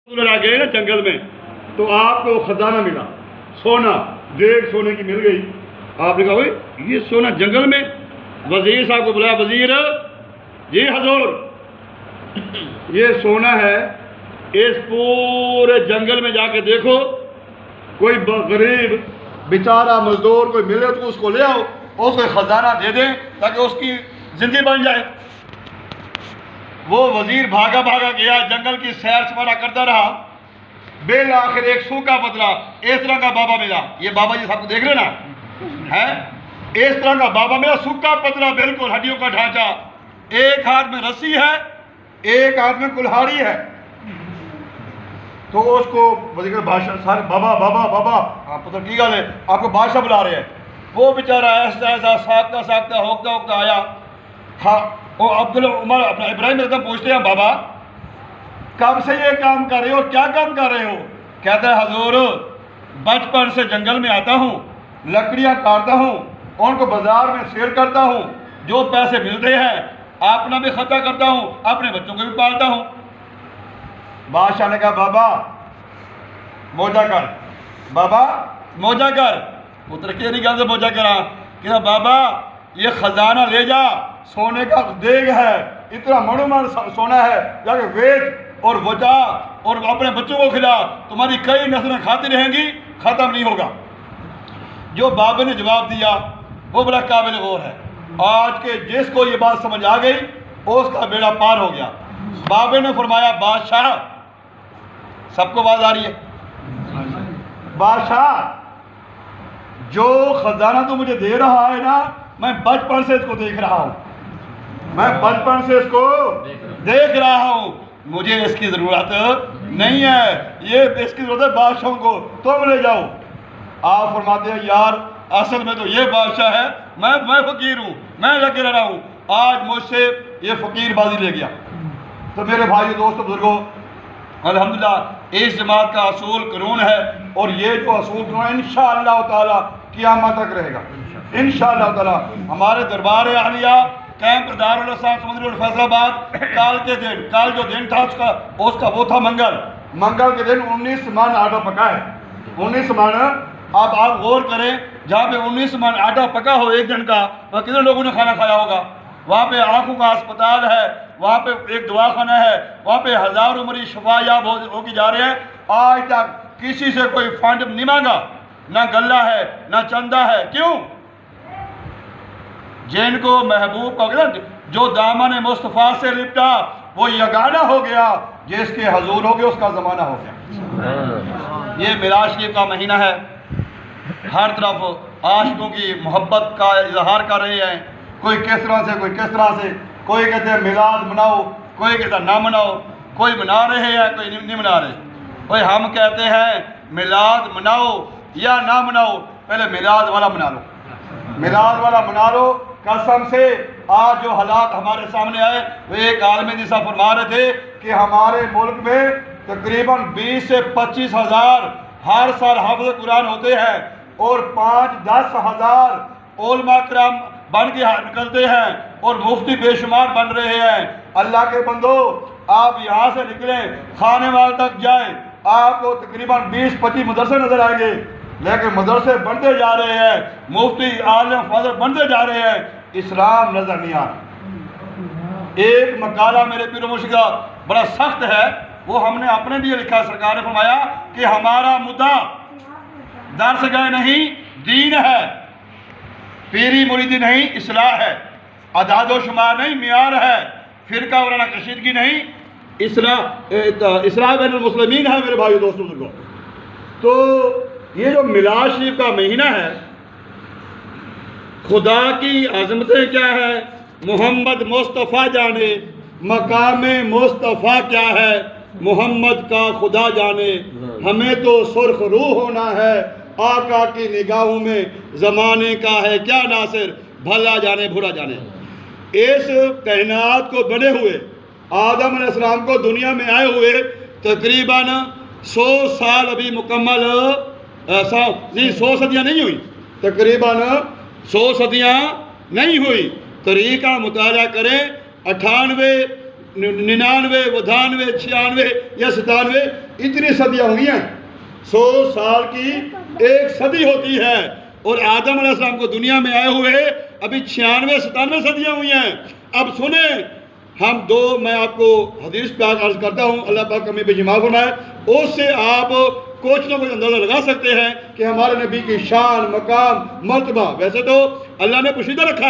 گئے نا جنگل میں تو آپ کو خزانہ ملا، سونا، دیگ سونے کی مل گئی. آپ نے کہا بھائی یہ سونا جنگل میں؟ وزیر صاحب کو بلایا، وزیر جی حضور یہ سونا ہے، اس پورے جنگل میں جا کے دیکھو، کوئی غریب بیچارہ مزدور کوئی ملے تو اس کو لے آؤ، اس کو خزانہ دے دیں تاکہ اس کی زندگی بن جائے. وہ وزیر بھاگا بھاگا گیا، جنگل کی سیر سپاٹا کرتا رہا، بالآخر ایک سوکھا پتلا اس طرح کا بابا ملا. یہ بابا جی صاحب کو دیکھ رہے نا ہے، اس طرح کا بابا ملا، سوکھا پتلا بالکل ہڈیوں کا ڈھانچہ، ایک ہاتھ میں رسی ہے، ایک ہاتھ میں کلہاڑی ہے. تو اس کو وزیر بادشاہ سارے بابا بابا بابا آپ پتہ کی گل ہے، آپ کو بادشاہ بلا رہے ہیں. وہ بیچارہ ایسا ایسا ساکتا ساکتا ہوکتا ہوکتا آیا. ہاں وہ عمر اپنا ابراہیم اعظم پوچھتے ہیں بابا کب سے یہ کام کر رہے ہو، کیا کام کر رہے ہو؟ کہتا ہے حضور بچپن سے جنگل میں آتا ہوں، لکڑیاں کاٹتا ہوں، ان کو بازار میں سیل کرتا ہوں، جو پیسے ملتے ہیں اپنا بھی خرچہ کرتا ہوں، اپنے بچوں کو بھی پالتا ہوں. بادشاہ نے کہا بابا موجہ کر، بابا موجہ کر. پتر کی نہیں سے موجہ کرا کہ بابا یہ خزانہ لے جا، سونے کا دیگ ہے، اتنا مڑو مڑ سونا ہے، جا کے بیچ اور بچا اور اپنے بچوں کو کھلا، تمہاری کئی نسلیں کھاتی رہیں گی، ختم نہیں ہوگا. جو بابے نے جواب دیا وہ بڑا قابل غور ہے. آج کے جس کو یہ بات سمجھ آ گئی اس کا بیڑا پار ہو گیا. بابے نے فرمایا بادشاہ، سب کو آواز آ رہی ہے؟ بادشاہ جو خزانہ تو مجھے دے رہا ہے نا، میں بچپن سے اس کو دیکھ رہا ہوں، میں بچپن سے اس کو دیکھ رہا ہوں، مجھے اس کی ضرورت نہیں ہے، یہ اس کی ضرورت ہے بادشاہوں کو، تم لے جاؤ. آپ فرماتے ہیں یار اصل میں تو یہ بادشاہ ہے، میں فقیر ہوں، میں لگے رہا ہوں، آج مجھ سے یہ فقیر بازی لے گیا. تو میرے بھائی دوستو بزرگوں، الحمدللہ اس جماعت کا اصول قانون ہے، اور یہ جو اصول قانون ہے انشاءاللہ تعالی قیامت تک رہے گا انشاءاللہ تعالی. ہمارے دربار عالیہ کیمپ دارالاسلام سمندری روڈ فیصل آباد، کل کے دن، کل جو دن تھا اس کا وہ تھا منگل کے دن 19 من آٹا پکا ہے، 19 من. اب آپ غور کریں جہاں پہ 19 من آٹا پکا ہو ایک دن کا، وہاں کتنے لوگوں نے کھانا کھایا ہوگا؟ وہاں پہ آنکھوں کا اسپتال ہے، وہاں پہ ایک دواخانہ ہے، وہاں پہ ہزاروں مریض شفا یاب ہو کے جا رہے ہیں. آج تک کسی سے کوئی فنڈ نہیں مانگا، نہ گلہ ہے نہ چندہ ہے. کیوں؟ جن کو محبوب کا جو دامن مصطفیٰ سے لپٹا وہ یگانہ ہو گیا، جس کے حضور ہو گیا اس کا زمانہ ہو گیا. یہ میراث شریف کا مہینہ ہے، ہر طرف عاشقوں کی محبت کا اظہار کر رہے ہیں، کوئی کس طرح سے کوئی کس طرح سے. کوئی کہتے ہیں میلاد مناؤ، کوئی کہتا ہے نہ مناؤ، کوئی منا رہے ہیں کوئی نہیں منا رہے. کوئی ہم کہتے ہیں میلاد مناؤ یا نہ مناؤ، پہلے میلاد والا منا لو، میلاد والا منا لو. قسم سے آج جو حالات ہمارے سامنے آئے، وہ ایک عالم دین صاحب فرما رہے تھے کہ ہمارے ملک میں تقریباً 20 سے 25 ہزار ہر سال حافظ قرآن ہوتے ہیں، اور 5-10 ہزار علماء کرام بن کے نکلتے ہیں، اور مفتی بے شمار بن رہے ہیں. اللہ کے بندو آپ یہاں سے نکلیں خانے وال تک جائیں، آپ کو تقریباً 20-25 مدرسے نظر آئیں گے، لیکن مدرسے بنتے جا رہے ہیں، مفتی عالم فاضل بنتے جا رہے ہیں، اسلام نظر نہیں آ رہا. ایک مقالہ میرے پیر و مرشد کا بڑا سخت ہے، وہ ہم نے اپنے لیے لکھا. سرکار نے فرمایا کہ ہمارا مدعا درس گئے نہیں، دین ہے، پیری مریدی نہیں، اصلاح ہے، اعداد و شمار نہیں، معیار ہے، فرقہ ورانہ کشیدگی نہیں، اصلاح بین المسلمین ہے. میرے بھائی دوستوں کو تو یہ جو میلاد شریف کا مہینہ ہے، خدا کی عظمتیں کیا ہے محمد مصطفیٰ جانے، مقام مصطفیٰ کیا ہے محمد کا خدا جانے. ہمیں تو سرخ روح ہونا ہے، آقا کی نگاہوں میں زمانے کا ہے کیا ناصر، بھلا جانے برا جانے. اس کائنات کو بنے ہوئے آدم علیہ السلام کو دنیا میں آئے ہوئے تقریباً 100 سال ابھی مکمل 100 صدیاں نہیں ہوئی، تقریباً 100 صدیاں نہیں ہوئی. تاریخ کا مطالعہ کریں، 98 99 92 96 یا 97 اتنی صدیاں ہوئی ہیں، 100 سال کی ایک صدی ہوتی ہے، اور آدم علیہ السلام کو دنیا میں آئے ہوئے ابھی 96-97 صدیاں ہوئی ہیں۔ اب سنیں ہم میں آپ کو حدیث پاک عرض کرتا ہوں، اللہ پاک ہمیں پہ جمع فرمائے، اس سے آپ کچھ نہ کچھ اندازہ لگا سکتے ہیں کہ ہمارے نبی کی شان، مقام، مرتبہ ویسے تو اللہ نے پوشیدہ رکھا ہے۔